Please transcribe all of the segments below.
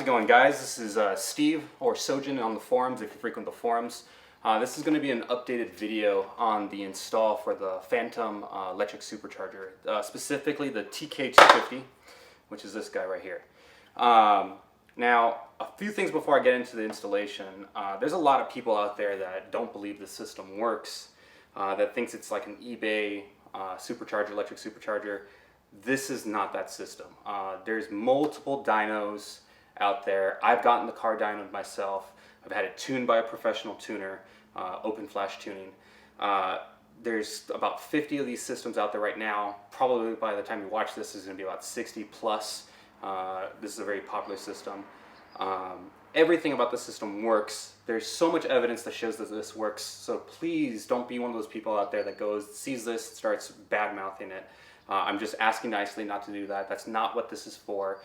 going, guys? This is Steve, or Sojin on the forums if you frequent the forums. This is going to be an updated video on the install for the Phantom electric supercharger, specifically the TK250, which is this guy right here. Now, a few things before I get into the installation. There's a lot of people out there that don't believe the system works, that thinks it's like an eBay supercharger, electric supercharger. This is not that system. There's multiple dynos out there. I've gotten the car dynoed myself. I've had it tuned by a professional tuner, open flash tuning. There's about 50 of these systems out there right now. Probably by the time you watch this, there's going to be about 60 plus. This is a very popular system. Everything about the system works. There's so much evidence that shows that this works. So please don't be one of those people out there that sees this, starts bad-mouthing it. I'm just asking nicely not to do that. That's not what this is for.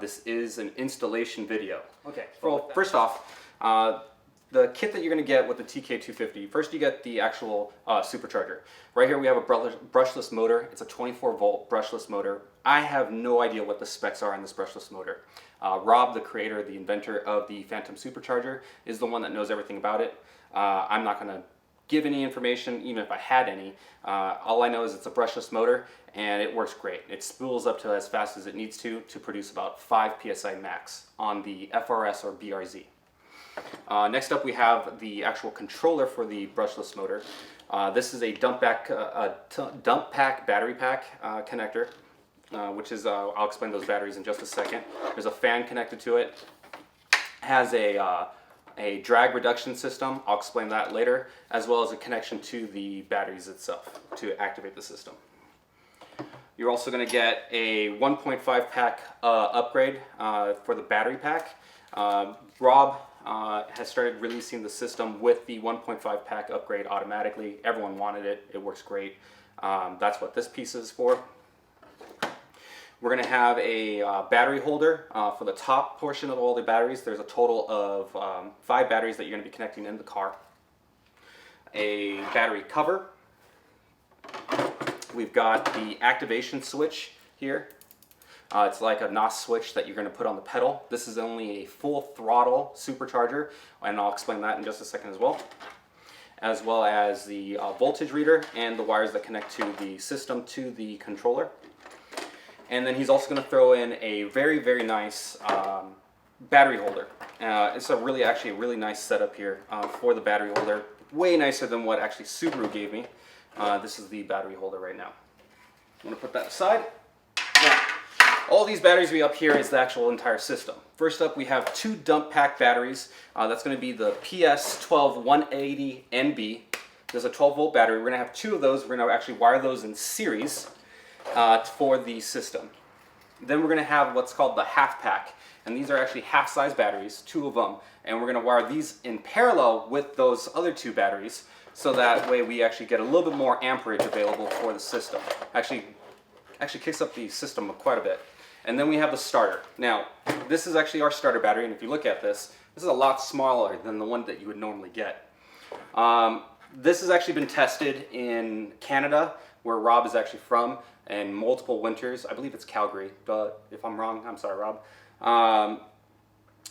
This is an installation video. Okay, well, first off, the kit that you're going to get with the TK250, first you get the actual supercharger. Right here we have a brushless motor. It's a 24 volt brushless motor. I have no idea what the specs are on this brushless motor. Rob, the creator, the inventor of the Phantom supercharger, is the one that knows everything about it. I'm not going to give any information, even if I had any. All I know is it's a brushless motor and it works great. It spools up to as fast as it needs to produce about 5 psi max on the FRS or BRZ. Next up we have the actual controller for the brushless motor. This is a dump pack battery pack connector, which is, I'll explain those batteries in just a second. There's a fan connected to it. Has a drag reduction system, I'll explain that later, as well as a connection to the batteries itself to activate the system. You're also going to get a 1.5 pack upgrade for the battery pack. Rob has started releasing the system with the 1.5 pack upgrade automatically. Everyone wanted it. It works great. That's what this piece is for. We're going to have a battery holder for the top portion of all the batteries. There's a total of 5 batteries that you're going to be connecting in the car. A battery cover. We've got the activation switch here. It's like a NOS switch that you're going to put on the pedal. This is only a full throttle supercharger, and I'll explain that in just a second as well as the voltage reader and the wires that connect to the system to the controller. And then he's also going to throw in a very, very nice battery holder. It's actually a really nice setup here for the battery holder. Way nicer than what actually Subaru gave me. This is the battery holder right now. I'm going to put that aside. Now, all these batteries we up here is the actual entire system. First up, we have 2 dump pack batteries. That's going to be the PS12180NB. There's a 12 volt battery. We're going to have 2 of those. We're going to actually wire those in series for the system. Then we're going to have what's called the half pack, and these are actually half size batteries, 2 of them, and we're going to wire these in parallel with those other 2 batteries, so that way we actually get a little bit more amperage available for the system. Actually kicks up the system quite a bit. And then we have the starter. Now, this is actually our starter battery, and if you look at this is a lot smaller than the one that you would normally get. This has actually been tested in Canada, where Rob is actually from, and multiple winters. I believe it's Calgary, but if I'm wrong, I'm sorry, Rob.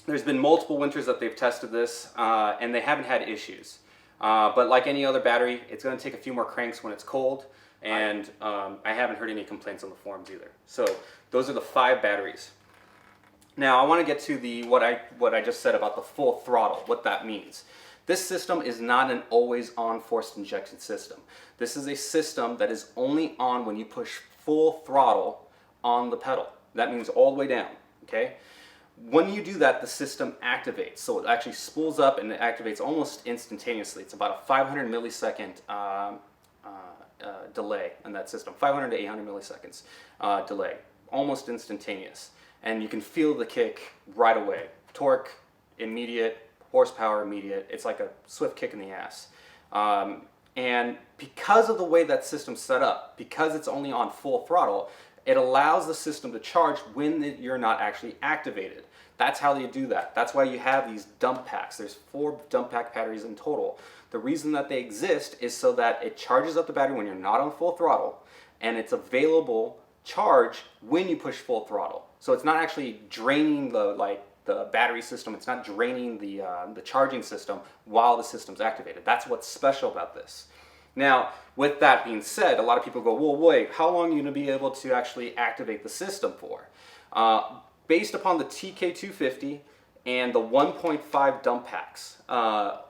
There's been multiple winters that they've tested this, and they haven't had issues. But like any other battery, it's going to take a few more cranks when it's cold, and I haven't heard any complaints on the forums either. So those are the 5 batteries. Now I want to get to what I just said about the full throttle, what that means. This system is not an always-on forced injection system. This is a system that is only on when you push full throttle on the pedal. That means all the way down, okay? When you do that, the system activates. So it actually spools up and it activates almost instantaneously. It's about a 500 millisecond delay in that system. 500 to 800 milliseconds delay. Almost instantaneous. And you can feel the kick right away. Torque, immediate. Horsepower, immediate. It's like a swift kick in the ass. And because of the way that system's set up, because it's only on full throttle, it allows the system to charge when you're not actually activated. That's how you do that. That's why you have these dump packs. There's 4 dump pack batteries in total. The reason that they exist is so that it charges up the battery when you're not on full throttle, and it's available charge when you push full throttle. So it's not actually draining the the battery system. It's not draining the charging system while the system's activated. That's what's special about this. Now, with that being said, a lot of people go, well, wait, how long are you going to be able to actually activate the system for? Based upon the TK250 and the 1.5 dump packs,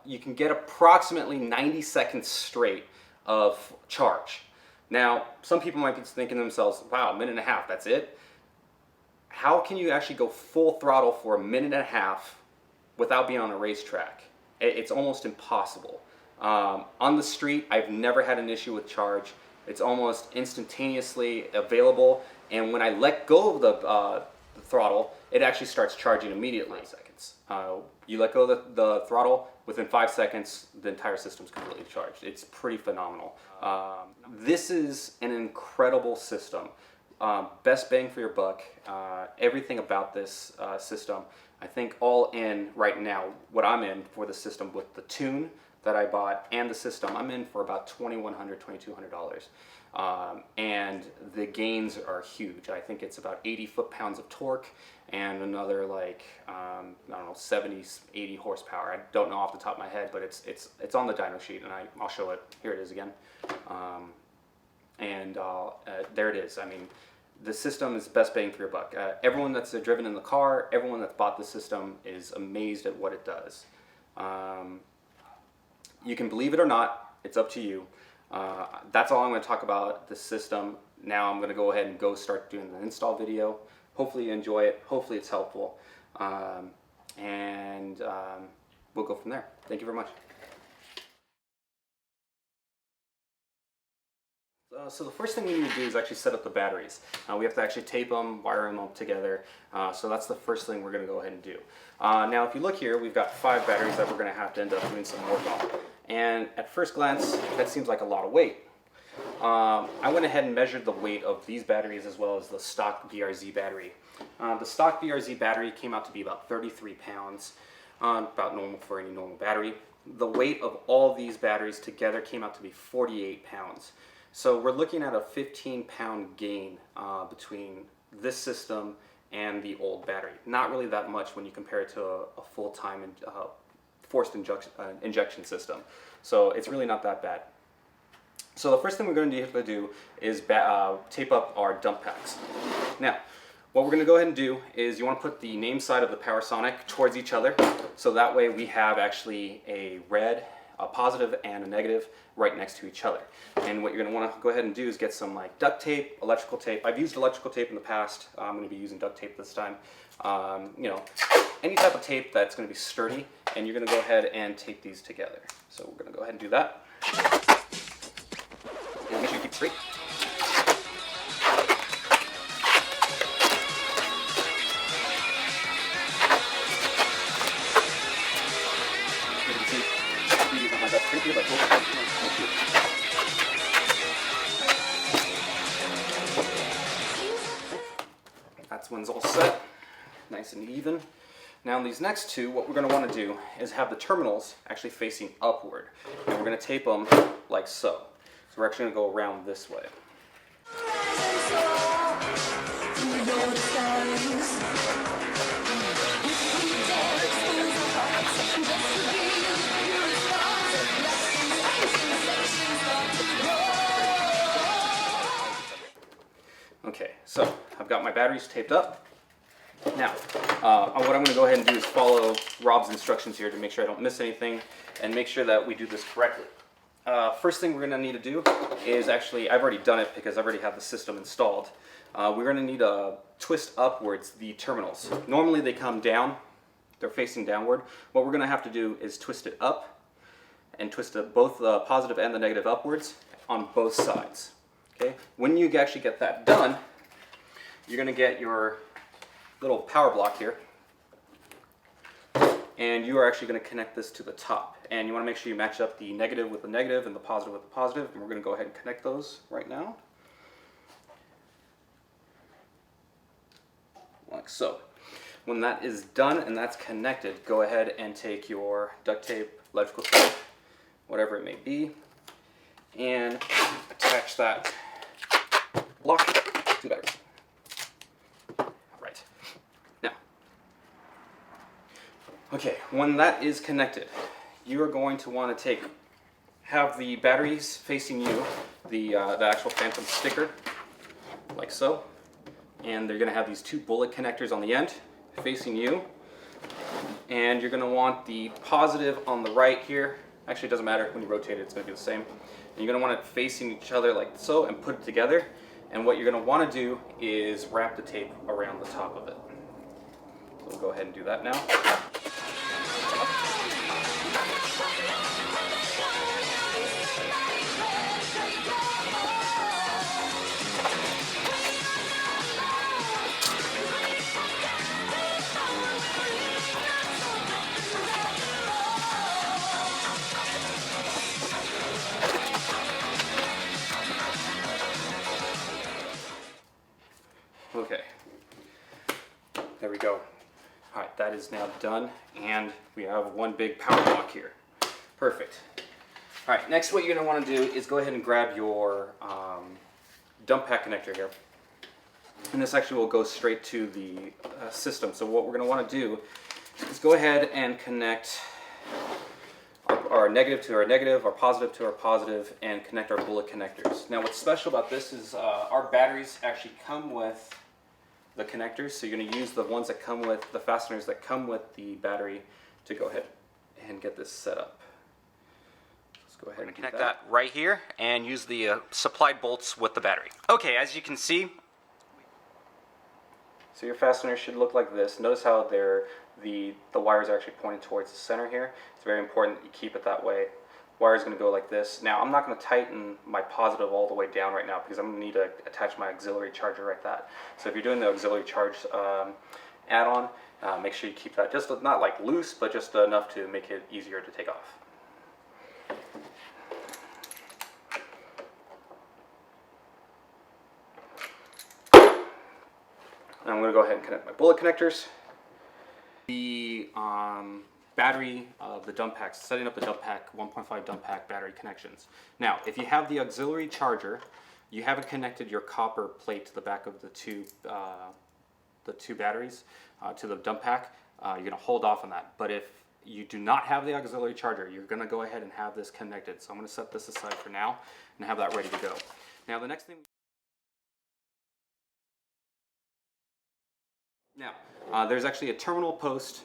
you can get approximately 90 seconds straight of charge. Now, some people might be thinking to themselves, wow, a minute and a half, that's it? How can you actually go full throttle for a minute and a half without being on a racetrack? It's almost impossible. On the street, I've never had an issue with charge. It's almost instantaneously available, and when I let go of the throttle, it actually starts charging immediately. 5 seconds. You let go of the throttle, within 5 seconds, the entire system's completely charged. It's pretty phenomenal. This is an incredible system. Best bang for your buck. Everything about this system, I think all in right now, what I'm in for the system with the tune that I bought and the system, I'm in for about $2,100, $2,200. And the gains are huge. I think it's about 80 foot-pounds of torque and another like, I don't know, 70, 80 horsepower. I don't know off the top of my head, but it's on the dyno sheet, and I'll show it. Here it is again. There it is. I mean, the system is best bang for your buck. Everyone that's driven in the car, everyone that's bought the system is amazed at what it does. You can believe it or not, it's up to you. That's all I'm going to talk about the system. Now I'm going to go ahead and start doing the install video. Hopefully you enjoy it. Hopefully it's helpful. We'll go from there. Thank you very much. So the first thing we need to do is actually set up the batteries. We have to actually tape them, wire them up together. So that's the first thing we're going to go ahead and do. Now if you look here, we've got 5 batteries that we're going to have to end up doing some work on. And at first glance, that seems like a lot of weight. I went ahead and measured the weight of these batteries as well as the stock BRZ battery. The stock BRZ battery came out to be about 33 pounds, about normal for any normal battery. The weight of all these batteries together came out to be 48 pounds. So we're looking at a 15-pound gain between this system and the old battery. Not really that much when you compare it to a full-time forced injection system. So it's really not that bad. So the first thing we're going to need to do is tape up our dump packs. Now, what we're going to go ahead and do is you want to put the name side of the PowerSonic towards each other, so that way we have actually a red, a positive, and a negative right next to each other. And what you're going to want to go ahead and do is get some like duct tape, electrical tape. I've used electrical tape in the past. I'm going to be using duct tape this time. You know, any type of tape that's going to be sturdy, and you're going to go ahead and tape these together. So we're going to go ahead and do that. And make sure you keep it straight. That's one's all set, nice and even. Now these next two, what we're going to want to do is have the terminals actually facing upward, and we're going to tape them like so. So we're actually going to go around this way. Okay, so I've got my batteries taped up. Now, what I'm going to go ahead and do is follow Rob's instructions here to make sure I don't miss anything and make sure that we do this correctly. First thing we're going to need to do is actually, I've already done it because I've already have the system installed. We're going to need to twist upwards the terminals. Normally they come down, they're facing downward. What we're going to have to do is twist it up and twist it both the positive and the negative upwards on both sides. Okay? When you actually get that done, you're going to get your little power block here, and you are actually going to connect this to the top. And you want to make sure you match up the negative with the negative and the positive with the positive, and we're going to go ahead and connect those right now. Like so. When that is done and that's connected, go ahead and take your duct tape, electrical tape, whatever it may be, and attach that block to the batteries. Right. Now, Okay, when that is connected, you are going to want to have the batteries facing you, the actual Phantom sticker, like so. And they're going to have these two bullet connectors on the end facing you. And you're going to want the positive on the right here. Actually, it doesn't matter. When you rotate it, it's going to be the same. And you're going to want it facing each other like so and put it together. And what you're going to want to do is wrap the tape around the top of it. So we'll go ahead and do that now. Okay, there we go. All right, that is now done, and we have one big power block here. Perfect. All right, next what you're gonna wanna do is go ahead and grab your dump pack connector here. And this actually will go straight to the system. So what we're gonna wanna do is go ahead and connect our negative to our negative, our positive to our positive, and connect our bullet connectors. Now what's special about this is our batteries actually come with the connectors, so you're going to use the ones that come with the fasteners that come with the battery to go ahead and get this set up. Let's go ahead and connect that right here and use the supplied bolts with the battery. Okay, as you can see, so your fastener should look like this. Notice how the wires are actually pointed towards the center here. It's very important that you keep it that way. Wire is going to go like this. Now I'm not going to tighten my positive all the way down right now because I'm going to need to attach my auxiliary charger like that. So if you're doing the auxiliary charge add-on, make sure you keep that just not like loose, but just enough to make it easier to take off. And I'm going to go ahead and connect my bullet connectors. The battery of the dump packs, setting up the dump pack 1.5 dump pack battery connections. Now, if you have the auxiliary charger, you haven't connected your copper plate to the back of the two batteries to the dump pack, you're going to hold off on that. But if you do not have the auxiliary charger, you're going to go ahead and have this connected. So I'm going to set this aside for now and have that ready to go. Now, the next thing. Now, there's actually a terminal post,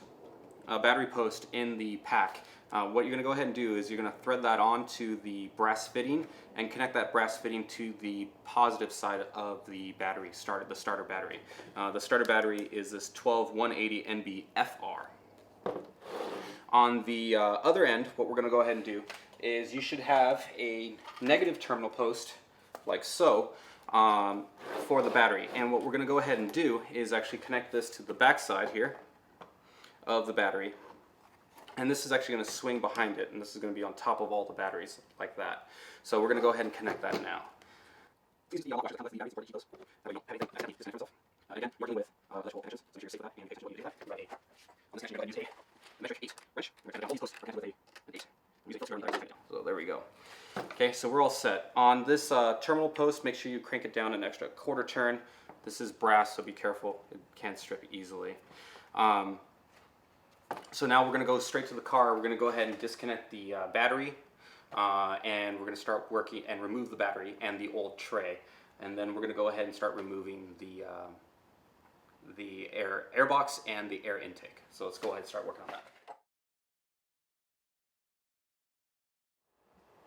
a battery post in the pack. What you're going to go ahead and do is you're going to thread that onto the brass fitting and connect that brass fitting to the positive side of the battery, the starter battery. The starter battery is this 12180 NB-FR. On the other end, what we're going to go ahead and do is you should have a negative terminal post like so for the battery. And what we're going to go ahead and do is actually connect this to the back side here of the battery, and this is actually going to swing behind it, and this is going to be on top of all the batteries like that. So we're going to go ahead and connect that now. Again, working with electrical connections, so you're safe with that, and you what you do that. On this connection, you're going to use a metric 8 wrench. We're going to connect all these posts with an 8. Music filter on the right. So there we go. Okay, so we're all set. On this terminal post, make sure you crank it down an extra quarter turn. This is brass, so be careful. It can strip easily. So now we're going to go straight to the car. We're going to go ahead and disconnect the battery, and we're going to start working and remove the battery and the old tray. And then we're going to go ahead and start removing the air box and the air intake. So let's go ahead and start working on that.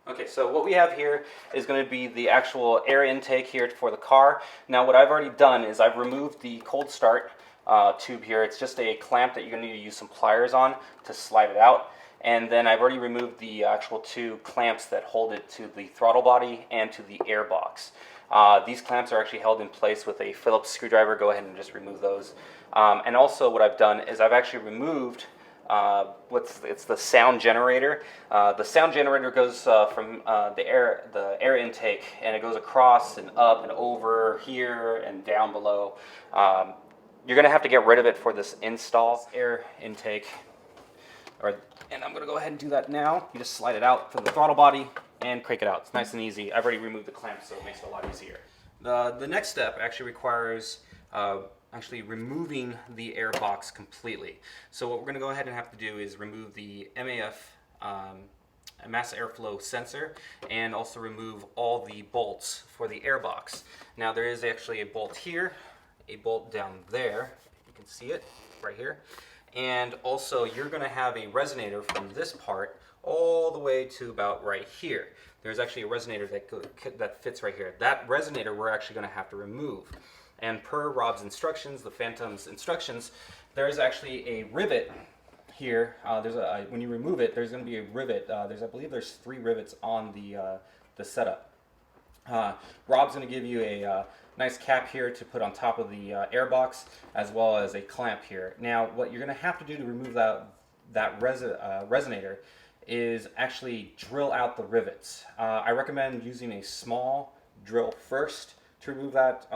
Okay, so what we have here is going to be the actual air intake here for the car. Now what I've already done is I've removed the cold start tube here. It's just a clamp that you're going to need to use some pliers on to slide it out. And then I've already removed the actual two clamps that hold it to the throttle body and to the air box. These clamps are actually held in place with a Phillips screwdriver. Go ahead and just remove those. And also what I've done is I've actually removed it's the sound generator. The sound generator goes from the air intake, and it goes across and up and over here and down below. You're going to have to get rid of it for this install air intake. And I'm going to go ahead and do that now. You just slide it out from the throttle body and crank it out. It's nice and easy. I've already removed the clamp, so it makes it a lot easier. The next step actually requires actually removing the air box completely. So what we're going to go ahead and have to do is remove the MAF, mass airflow sensor, and also remove all the bolts for the air box. Now there is actually a bolt here, a bolt down there, you can see it right here, and also you're going to have a resonator from this part all the way to about right here. There's actually a resonator that fits right here. That resonator we're actually going to have to remove. And per Rob's instructions, the Phantom's instructions, there is actually a rivet here. When you remove it, there's going to be a rivet. I believe there's 3 rivets on the setup. Rob's going to give you a nice cap here to put on top of the air box, as well as a clamp here. Now, what you're going to have to do to remove that resonator is actually drill out the rivets. I recommend using a small drill first to remove that.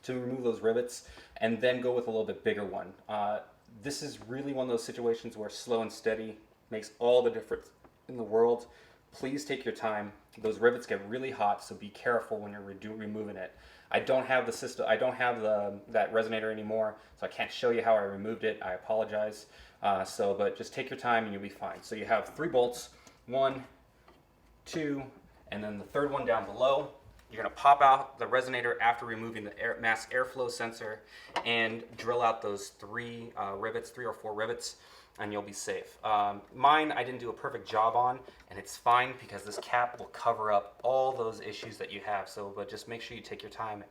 To remove those rivets, and then go with a little bit bigger one. This is really one of those situations where slow and steady makes all the difference in the world. Please take your time. Those rivets get really hot, so be careful when you're removing it. I don't have the system. I don't have that resonator anymore, so I can't show you how I removed it. I apologize. But just take your time and you'll be fine. So you have 3 bolts, 1, 2, and then the third one down below. You're going to pop out the resonator after removing the mass airflow sensor and drill out those 3 rivets, 3 or 4 rivets, and you'll be safe. Mine I didn't do a perfect job on, and it's fine because this cap will cover up all those issues that you have. But just make sure you take your time.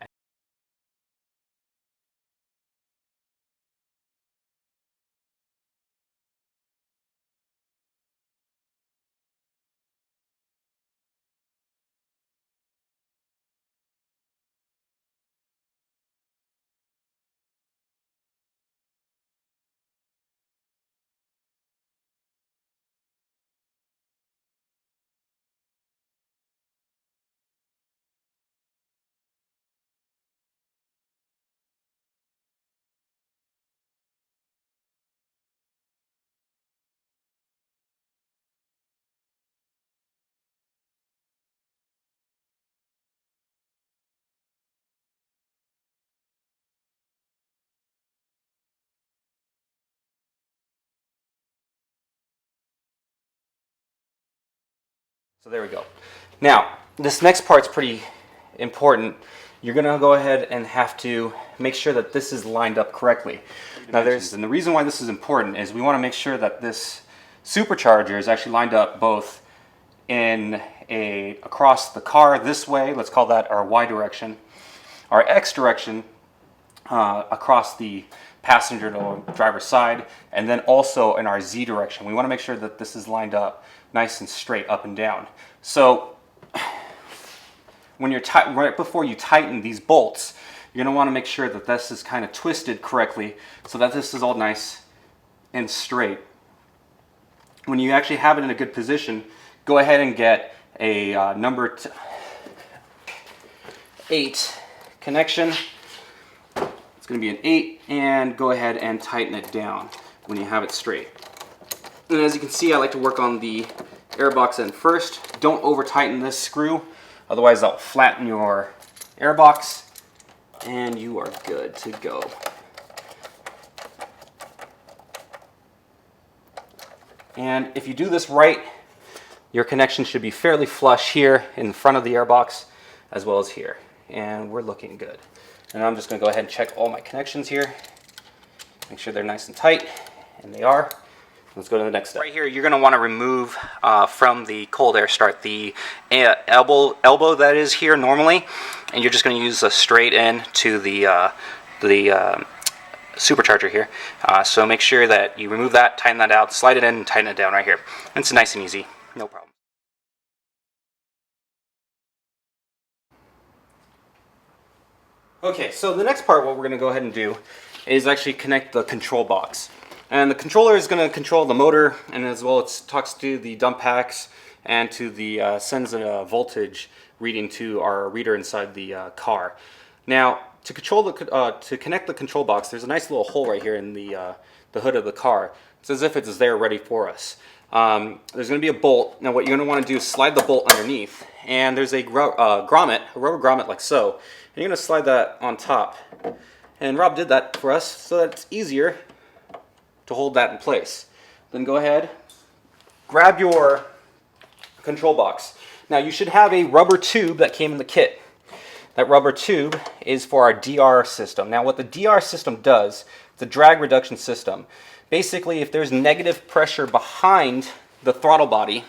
So there we go. Now, this next part's pretty important. You're going to go ahead and have to make sure that this is lined up correctly. And the reason why this is important is we want to make sure that this supercharger is actually lined up both across the car this way, let's call that our Y direction, our X direction across the passenger to driver's side, and then also in our Z direction. We want to make sure that this is lined up nice and straight up and down. So when you're right before you tighten these bolts, you're going to want to make sure that this is kind of twisted correctly so that this is all nice and straight. When you actually have it in a good position, go ahead and get a number 8 connection. It's going to be an 8, and go ahead and tighten it down when you have it straight. And as you can see, I like to work on the air box end first. Don't over tighten this screw, otherwise that'll flatten your air box, and you are good to go. And if you do this right, your connection should be fairly flush here in front of the air box as well as here. And we're looking good. And I'm just going to go ahead and check all my connections here. Make sure they're nice and tight, and they are. Let's go to the next step. Right here, you're going to want to remove from the cold air start the elbow that is here normally, and you're just going to use a straight in to the supercharger here. So make sure that you remove that, tighten that out, slide it in, and tighten it down right here. And it's nice and easy, no problem. Okay, so the next part, what we're going to go ahead and do is actually connect the control box. And the controller is going to control the motor, and as well it talks to the dump packs and to the sends a voltage reading to our reader inside the car. Now, to connect the control box, there's a nice little hole right here in the hood of the car. It's as if it's there ready for us. There's going to be a bolt. Now, what you're going to want to do is slide the bolt underneath, and there's a rubber grommet like so. And you're going to slide that on top, And Rob did that for us so that it's easier to hold that in place. Then go ahead, grab your control box. Now you should have a rubber tube that came in the kit. That rubber tube is for our DR system. Now what the DR system does, it's a drag reduction system. Basically, if there's negative pressure behind the throttle body,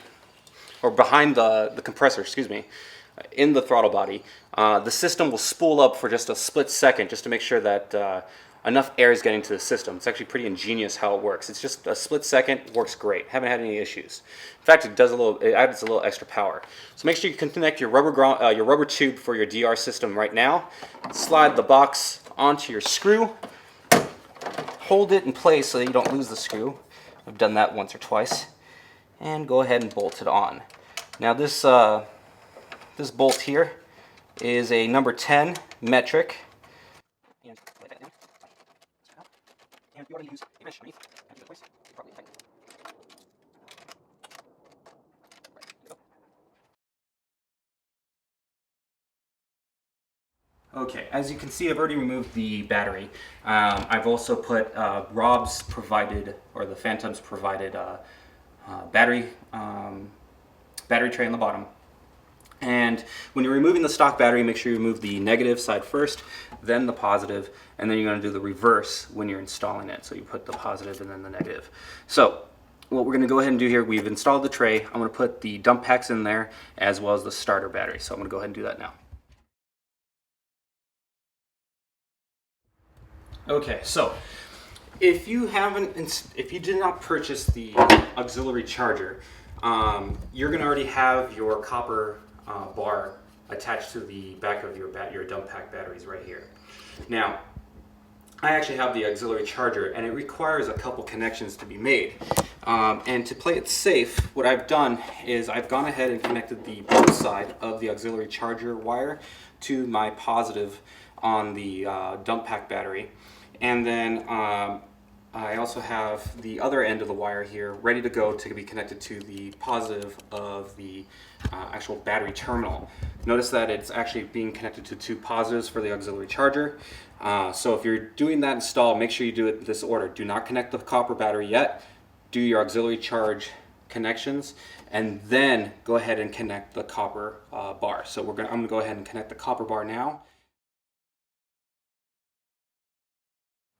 or behind the compressor, excuse me, in the throttle body, the system will spool up for just a split second just to make sure that enough air is getting to the system. It's actually pretty ingenious how it works. It's just a split second, works great. Haven't had any issues. In fact, it adds a little extra power. So make sure you can connect your rubber tube for your DR system right now. Slide the box onto your screw. Hold it in place so that you don't lose the screw. I've done that once or twice. And go ahead and bolt it on. Now this bolt here is a number 10 metric. And you want to use a mesh underneath. Probably tighten it. Okay, as you can see, I've already removed the battery. I've also put Rob's provided, or the Phantom's provided, battery tray on the bottom. And when you're removing the stock battery, make sure you remove the negative side first, then the positive, and then you're going to do the reverse when you're installing it. So you put the positive and then the negative. So what we're going to go ahead and do here, we've installed the tray. I'm going to put the dump packs in there as well as the starter battery. So I'm going to go ahead and do that now. Okay, so if you did not purchase the auxiliary charger, you're going to already have your copper bar attached to the back of your dump pack batteries right here. Now, I actually have the auxiliary charger, and it requires a couple connections to be made. And to play it safe, what I've done is I've gone ahead and connected the both side of the auxiliary charger wire to my positive on the dump pack battery. And then I also have the other end of the wire here ready to go to be connected to the positive of the actual battery terminal. Notice that it's actually being connected to two positives for the auxiliary charger. So if you're doing that install, make sure you do it in this order. Do not connect the copper battery yet. Do your auxiliary charge connections, and then go ahead and connect the copper bar. So I'm going to go ahead and connect the copper bar now.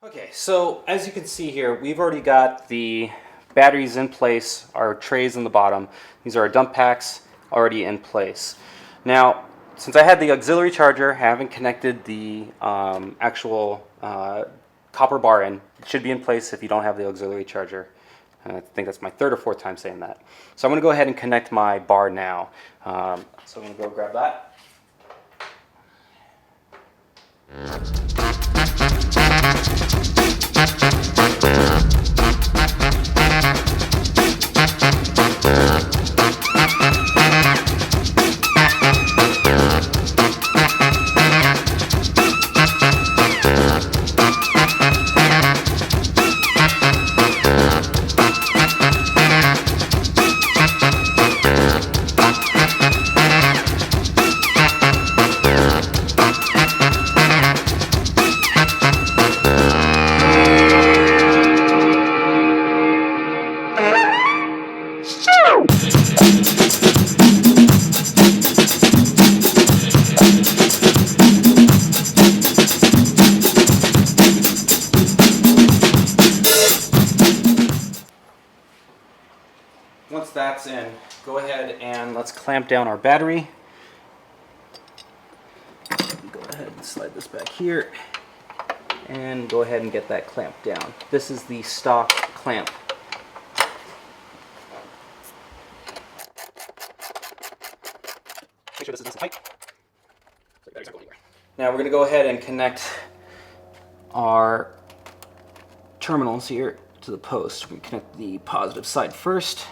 Okay, so as you can see here, we've already got the batteries in place, our trays in the bottom. These are our dump packs already in place. Now, since I had the auxiliary charger, I haven't connected the actual copper bar in. It should be in place if you don't have the auxiliary charger. And I think that's my third or fourth time saying that. So I'm going to go ahead and connect my bar now. So I'm going to go grab that. Once that's in, go ahead and let's clamp down our battery. Go ahead and slide this back here and go ahead and get that clamped down. This is the stock clamp. Make sure this is nice and tight so your batteries aren't going anywhere. Now we're going to go ahead and connect our terminals here to the post. We connect the positive side first.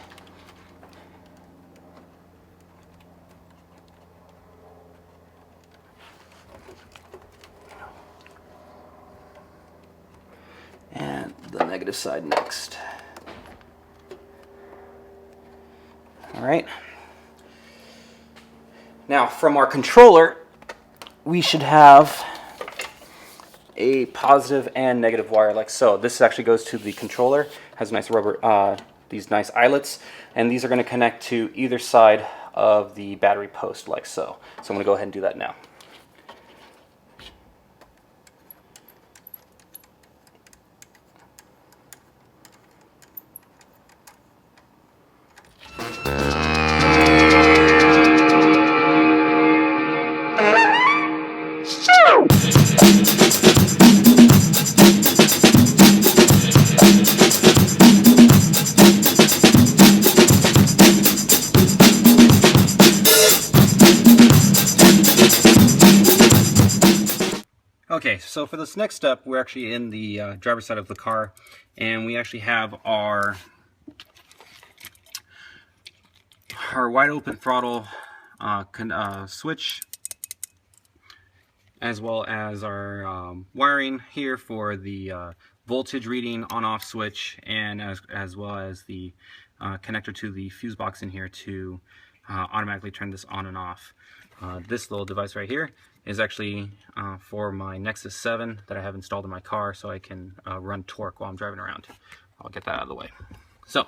And the negative side next. All right. Now from our controller, we should have a positive and negative wire like so. This actually goes to the controller, has nice rubber, these nice eyelets, and these are going to connect to either side of the battery post like so. So I'm going to go ahead and do that now. Okay, so for this next step, we're actually in the driver's side of the car, and we actually have our wide open throttle switch, as well as our wiring here for the voltage reading on-off switch, and as well as the connector to the fuse box in here to automatically turn this on and off. This little device right here is actually for my Nexus 7 that I have installed in my car, so I can run torque while I'm driving around. I'll get that out of the way. So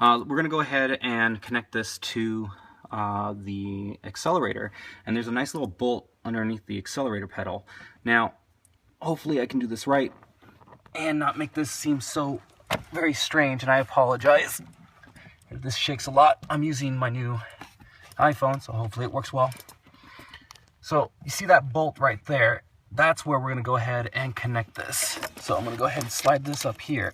we're going to go ahead and connect this to the accelerator, and there's a nice little bolt underneath the accelerator pedal. Now, hopefully I can do this right and not make this seem so very strange, and I apologize if this shakes a lot. I'm using my new iPhone, so hopefully it works well. So you see that bolt right there? That's where we're going to go ahead and connect this. So I'm going to go ahead and slide this up here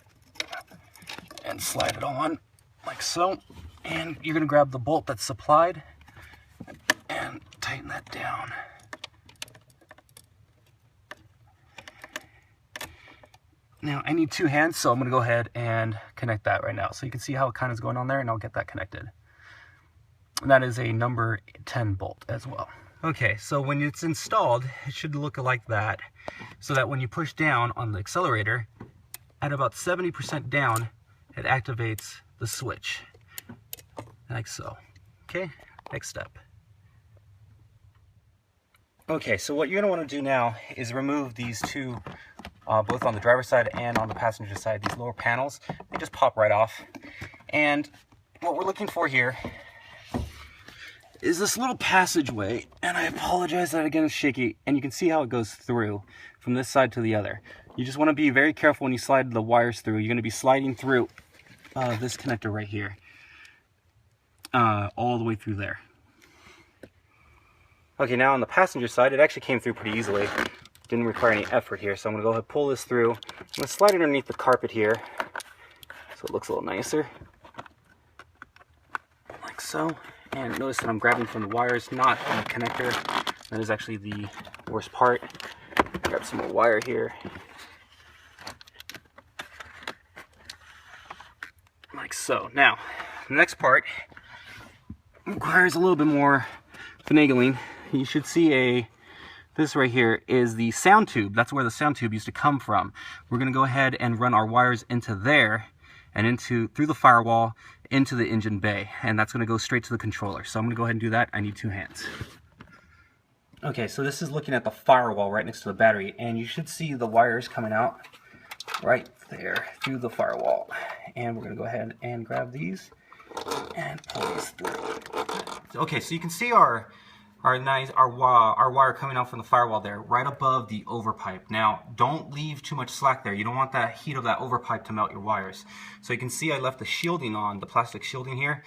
and slide it on like so. And you're going to grab the bolt that's supplied and tighten that down. Now I need two hands, so I'm going to go ahead and connect that right now. So you can see how it kind of is going on there, and I'll get that connected. And that is a number 10 bolt as well. Okay, so when it's installed, it should look like that, so that when you push down on the accelerator, at about 70% down, it activates the switch, like so. Okay, next step. Okay, so what you're going to want to do now is remove these two, both on the driver's side and on the passenger side, these lower panels. They just pop right off. And what we're looking for here is this little passageway, and I apologize that again it's shaky, and you can see how it goes through from this side to the other. You just want to be very careful when you slide the wires through. You're going to be sliding through this connector right here, all the way through there. Okay, now on the passenger side, it actually came through pretty easily. Didn't require any effort here, so I'm going to go ahead and pull this through. I'm going to slide it underneath the carpet here, so it looks a little nicer, like so. And notice that I'm grabbing from the wires, not the connector. That is actually the worst part. Grab some more wire here. Like so. Now, the next part requires a little bit more finagling. You should see this right here is the sound tube. That's where the sound tube used to come from. We're going to go ahead and run our wires into there and through the firewall into the engine bay, and that's going to go straight to the controller. So I'm going to go ahead and do that. I need two hands. Okay, so this is looking at the firewall right next to the battery, and you should see the wires coming out right there through the firewall. And we're going to go ahead and grab these and pull these through. Okay, so you can see our wire coming out from the firewall there, right above the overpipe. Now, don't leave too much slack there. You don't want that heat of that overpipe to melt your wires. So you can see I left the shielding on, the plastic shielding here,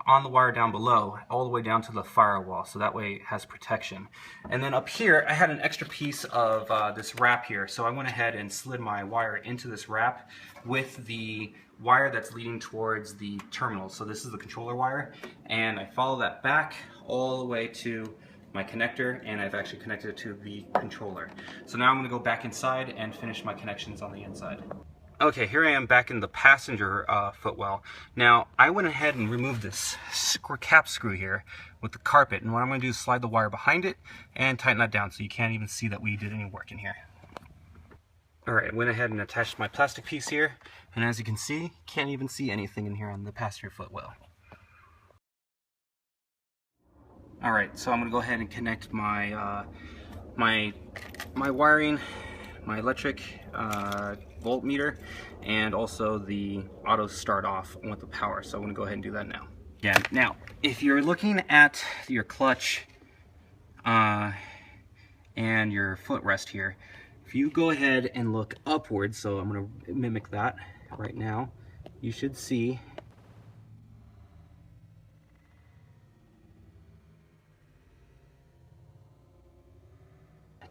on the wire down below, all the way down to the firewall, so that way it has protection. And then up here, I had an extra piece of this wrap here, so I went ahead and slid my wire into this wrap with the wire that's leading towards the terminal. So this is the controller wire, and I follow that back all the way to my connector, and I've actually connected it to the controller. So now I'm going to go back inside and finish my connections on the inside. Okay, here I am back in the passenger footwell. Now, I went ahead and removed this cap screw here with the carpet, and what I'm going to do is slide the wire behind it and tighten that down so you can't even see that we did any work in here. Alright, I went ahead and attached my plastic piece here, and as you can see, can't even see anything in here on the passenger footwell. Alright, so I'm going to go ahead and connect my my wiring, my electric voltmeter, and also the auto start off with the power. So I'm going to go ahead and do that now. Yeah, now if you're looking at your clutch and your footrest here, if you go ahead and look upwards, so I'm going to mimic that right now, you should see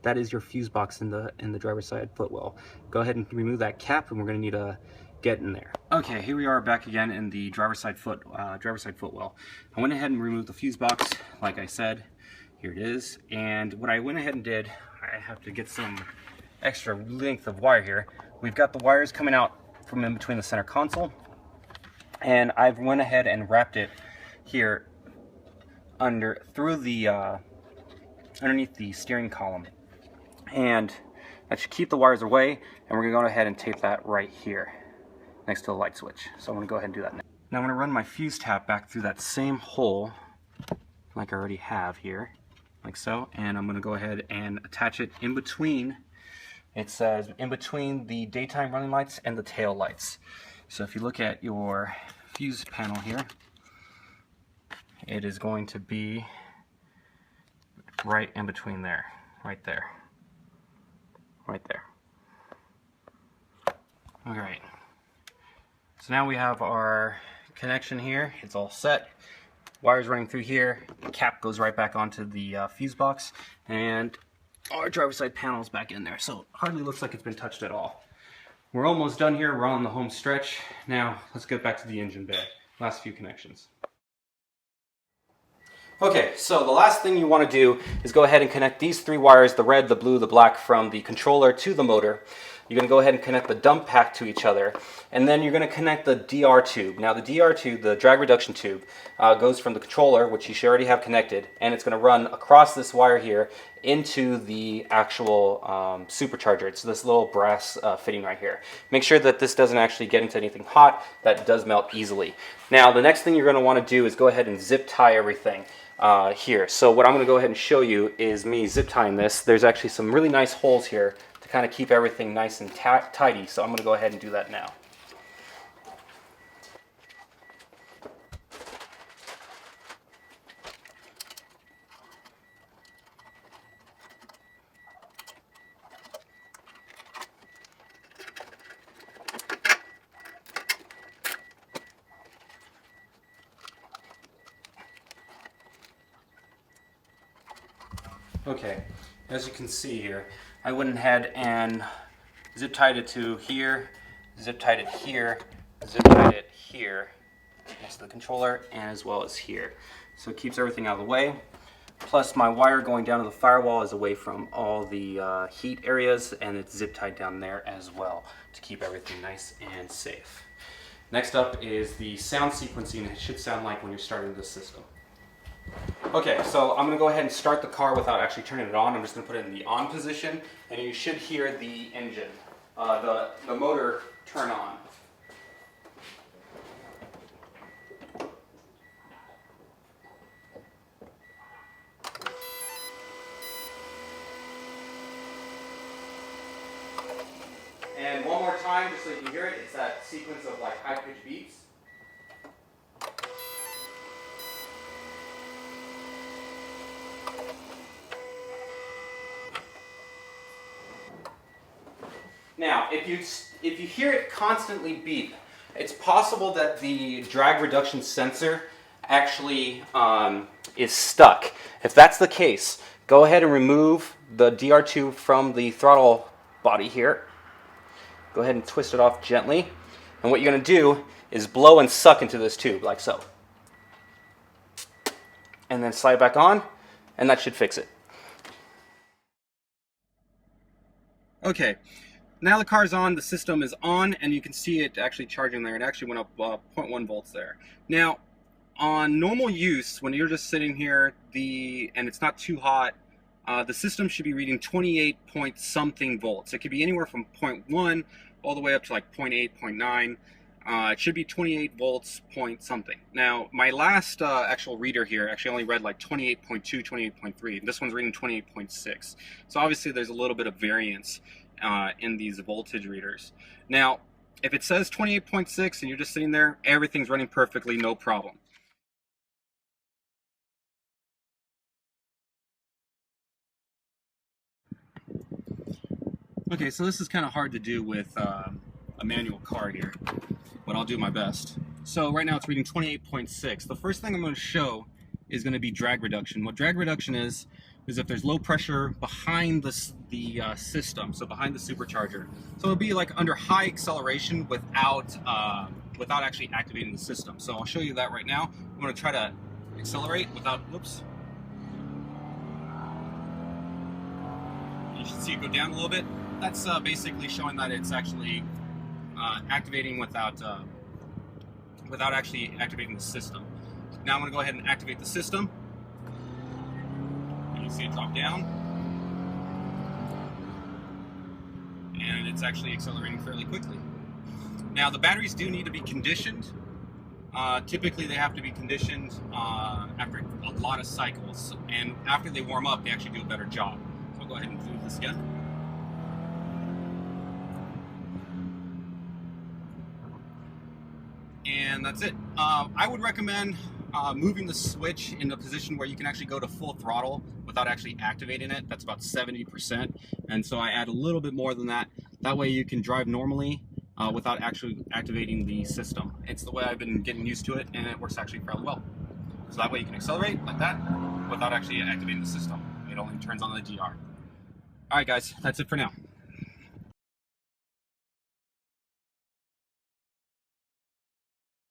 that is your fuse box in the driver's side footwell. Go ahead and remove that cap, and we're going to need to get in there. Okay, here we are back again in the driver's side footwell. I went ahead and removed the fuse box, like I said. Here it is. And what I went ahead and did, I have to get some extra length of wire here. We've got the wires coming out from in between the center console, and I've went ahead and wrapped it here through the underneath the steering column. And that should keep the wires away, and we're going to go ahead and tape that right here next to the light switch. So I'm going to go ahead and do that now. Now I'm going to run my fuse tap back through that same hole like I already have here, like so, and I'm going to go ahead and attach it in between. It says in between the daytime running lights and the tail lights. So if you look at your fuse panel here, it is going to be right in between there, right there. Right there. Alright, so now we have our connection here. It's all set. Wires running through here. The cap goes right back onto the fuse box, and our driver's side panel is back in there. So hardly looks like it's been touched at all. We're almost done here. We're on the home stretch. Now let's get back to the engine bay. Last few connections. Okay, so the last thing you want to do is go ahead and connect these three wires, the red, the blue, the black, from the controller to the motor. You're going to go ahead and connect the dump pack to each other, and then you're going to connect the DR tube. Now the DR tube, the drag reduction tube, goes from the controller, which you should already have connected, and it's going to run across this wire here into the actual supercharger. It's this little brass fitting right here. Make sure that this doesn't actually get into anything hot. That does melt easily. Now the next thing you're going to want to do is go ahead and zip tie everything here. So what I'm going to go ahead and show you is me zip tying this. There's actually some really nice holes here to kind of keep everything nice and tidy. So I'm going to go ahead and do that now. Okay, as you can see here, I went ahead and zip tied it to here, zip tied it here, zip tied it here next to the controller, and as well as here. So it keeps everything out of the way. Plus my wire going down to the firewall is away from all the heat areas, and it's zip tied down there as well to keep everything nice and safe. Next up is the sound sequencing. It should sound like when you're starting this system. Okay, so I'm going to go ahead and start the car without actually turning it on. I'm just going to put it in the on position, and you should hear the engine, the motor turn on. And one more time, just so you can hear it, it's that sequence of like high-pitched beeps. Now, if you hear it constantly beep, it's possible that the drag reduction sensor actually is stuck. If that's the case, go ahead and remove the DR tube from the throttle body here. Go ahead and twist it off gently. And what you're going to do is blow and suck into this tube, like so. And then slide it back on, and that should fix it. Okay. Now the car's on, the system is on, and you can see it actually charging there. It actually went up 0.1 volts there. Now, on normal use, when you're just sitting here and it's not too hot, the system should be reading 28 point something volts. It could be anywhere from 0.1 all the way up to like 0.8, 0.9. It should be 28 volts point something. Now, my last actual reader here actually only read like 28.2, 28.3. This one's reading 28.6. So obviously there's a little bit of variance in these voltage readers. Now, if it says 28.6 and you're just sitting there, everything's running perfectly, no problem. Okay, so this is kind of hard to do with a manual car here, but I'll do my best. So right now it's reading 28.6. The first thing I'm going to show is going to be drag reduction. What drag reduction is if there's low pressure behind the system, so behind the supercharger. So it'll be like under high acceleration without actually activating the system. So I'll show you that right now. I'm going to try to accelerate without, whoops. You should see it go down a little bit. That's basically showing that it's actually activating without actually activating the system. Now I'm going to go ahead and activate the system. You see it drop down. And it's actually accelerating fairly quickly. Now the batteries do need to be conditioned. Typically they have to be conditioned after a lot of cycles. And after they warm up, they actually do a better job. So I'll go ahead and do this again. And that's it. I would recommend moving the switch in a position where you can actually go to full throttle without actually activating it. That's about 70%. And so I add a little bit more than that. That way you can drive normally without actually activating the system. It's the way I've been getting used to it, and it works actually fairly well. So that way you can accelerate like that without actually activating the system. It only turns on the GR. All right, guys, that's it for now.